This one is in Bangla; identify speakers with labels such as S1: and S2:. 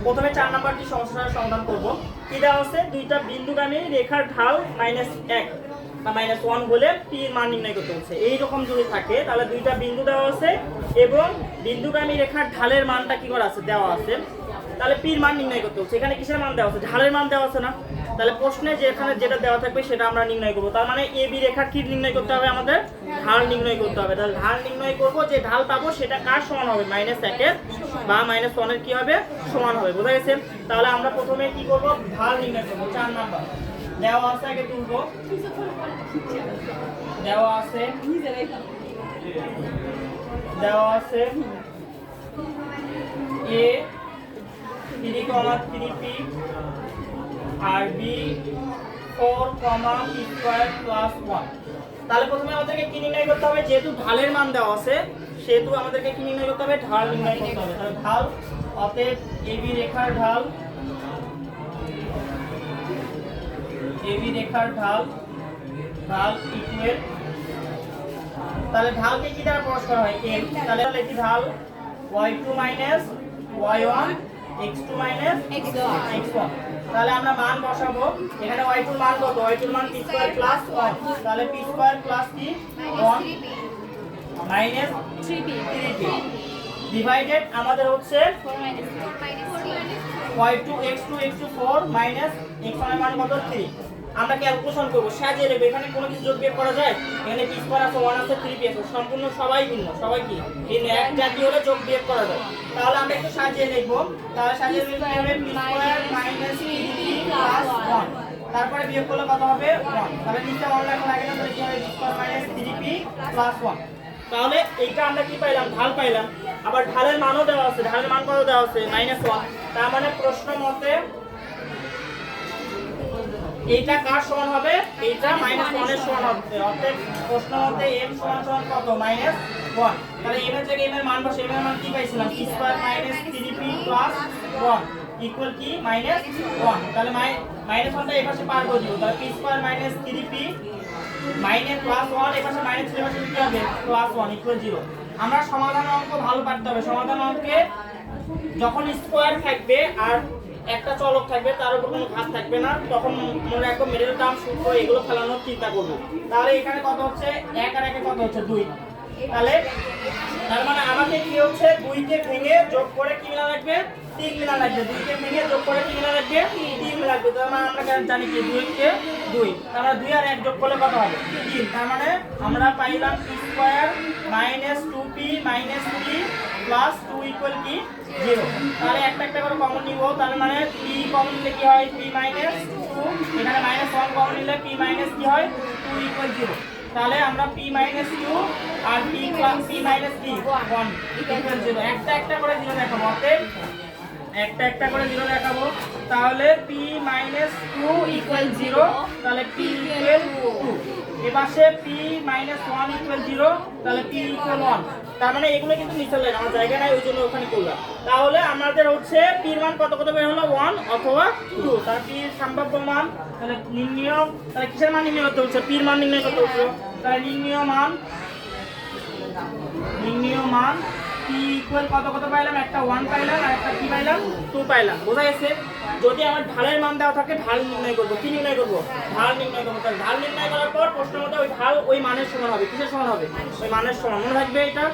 S1: প্রথমে 4 নাম্বারটি সমস্যার সমাধান করব। কি দেওয়া আছে, দুইটা বিন্দুগামী রেখার ঢাল -1 বা -1 হলে p এর মান নির্ণয় করতে হচ্ছে। এই রকম যদি থাকে তাহলে দুইটা বিন্দু দেওয়া আছে এবং বিন্দুগামী রেখার ঢালের মানটা কি করা আছে, দেওয়া আছে, তাহলে p এর মান নির্ণয় করতে হচ্ছে। এখানে কিসের মান দেওয়া আছে, ঢালের মান দেওয়া আছে না, তাহলে প্রশ্নে যেখানে যেটা দেওয়া থাকবে সেটা আমরা নির্ণয় করব। তার মানে AB রেখার কি নির্ণয় করতে হবে, আমাদের ঢাল নির্ণয় করতে হবে। তাহলে ঢাল নির্ণয় করব, যে ঢাল পাবো সেটা কার সমান হবে, -1 এর বা -1 এর কি হবে, সমান হবে। বোঝা গেছে? তাহলে আমরা প্রথমে কি করব, ঢাল নির্ণয় করব। 4 নাম্বার দেওয়া আছে, আগে তুলবো। দেওয়া আছে A 3,3p R B 4,p²+1। তাহলে প্রথমে আমাদেরকে কি নির্ণয় করতে হবে, যেহেতু ঢালের মান দেওয়া আছে সেহেতু আমাদেরকে কি নির্ণয় করতে হবে, ঢাল নির্ণয় করতে হবে। তাহলে ঢাল, অতএব AB রেখার ঢাল, ইকুয়াল, তাহলে ঢালকে কি দ্বারা প্রকাশ করা হয়, m। তাহলে লিখি ঢাল y2 y1 x2 x1। তাহলে আমরা মান বসাবো, এখানে y2 এর মান কত, y2 এর মান p²+1, তাহলে p² কি 1 -3p ডিভাইডেড আমাদের হচ্ছে y2 x2 4 x1 এর মান কত 3। আমরা ক্যালকুলেশন করব, সাজিয়ে নেব। এখানে কোনো কিছু যোগ বিয়োগ করা যায়, এখানে p² আছে, 1 আছে, 3p আছে, সম্পূর্ণ সবাই ভিন্ন, সবাই কি ভিন্ন, এক জাতি হলে যোগ বিয়োগ করা যায়। তাহলে আমরা একটু সাজিয়ে লিখব। তাহলে সাজিয়ে লিখতে হবে p² -3p+1, তারপরে বিয়োগ করলে কত হবে 1। তাহলে নিচে 1 লেখা লাগে না, তাহলে কি হবে p² -3p+1। তাহলে এইটা আমরা কি পাইলাম, ঢাল পাইলাম। আবার ঢালের মানও দেওয়া আছে, ঢালের মান কত দেওয়া আছে, -1। তার মানে প্রশ্ন মতে এইটা কার সমান হবে, এইটা -1 এর সমান হবে। অর্থাৎ প্রশ্ন মতে m সমান কত, -1। তাহলে m এর জায়গায় m এর মান বসে, m এর মান কি পাইছিলাম, p² -3p+1 ইকুয়াল কি -1। তাহলে -1টা এই পাশে পার করে দিব, তাহলে p² -3p -+1 এই পাশে -3 এর পাশে কি হবে, +1 ইকুয়াল 0। আমরা সমাধান অঙ্ক ভালো পারতে হবে। সমাধান অঙ্কে যখন স্কয়ার থাকবে আর একটা চলক থাকবে, তার উপর কোনো ঘাত থাকবে না, তখন মনে রাখবো মিডল টার্ম সূত্র এগুলো ফেলানোর চিন্তা করব। তাহলে এখানে কত হচ্ছে, 1 আর 1 কত হচ্ছে 2। তাহলে তার মানে আমাকে কি হচ্ছে, 2 কে ভেঙে যোগ করে কি মিলা লাগবে, 3 মিলা লাগবে। 2 কে ভেঙে যোগ করে কি মিলা লাগবে, 3 মিলা লাগবে। তার মানে আমরা জানি কি 2 কে 2, তার মানে 2 আর 1 যোগ করলে কত হবে, 3। তার মানে আমরা পাইলাম p² -2p -3+2 ইকুয়াল কি 0। তাহলে একটা একটা করে কমন নিব। তার মানে p কমন নিলে কি হয়, p -2, এখানে -1 কমন নিলে p কি হয় 2 ইকুয়াল 0। তাহলে আমরা p -2 আর p 1 ইকুয়াল 0। একটা একটা করে 0 দেখাবো, অতএব একটা একটা করে 0 দেখাবো। তাহলে p -2 ইকুয়াল 0, তাহলে p ইকুয়াল 2। এপাশে p -1 ইকুয়াল 0, তাহলে p ইকুয়াল 1। তার মানে এগুলো কিন্তু নিচে লাইন, আমার জায়গা নাই, ওই জন্য ওখানে করলাম। তাহলে আমাদের হচ্ছে p এর মান কত কত বের হলো, 1 অথবা 2। তার p এর সম্ভাব্য মান, তাহলে নির্ণয়, তাহলে কিসের মান নির্ণয় করতে হচ্ছে, p এর মান নির্ণয় করতে হচ্ছে। তাহলে নির্ণয় মান p ইকুয়াল কত কত পাইলাম, একটা 1 পাইলাম আর একটা কি পাইলাম, 2 পাইলাম। বোঝা গেছে? যদি আমার ঢালের মান দেওয়া থাকে, ঢাল নির্ণয় করব। কি নির্ণয় করব, ঢাল নির্ণয় করব। তাহলে ঢাল নির্ণয় করার পর প্রশ্ন মতে ওই ঢাল ওই মানের সমান হবে। কিসের সমান হবে, ওই মানের সমান। মনে রাখবে এটা।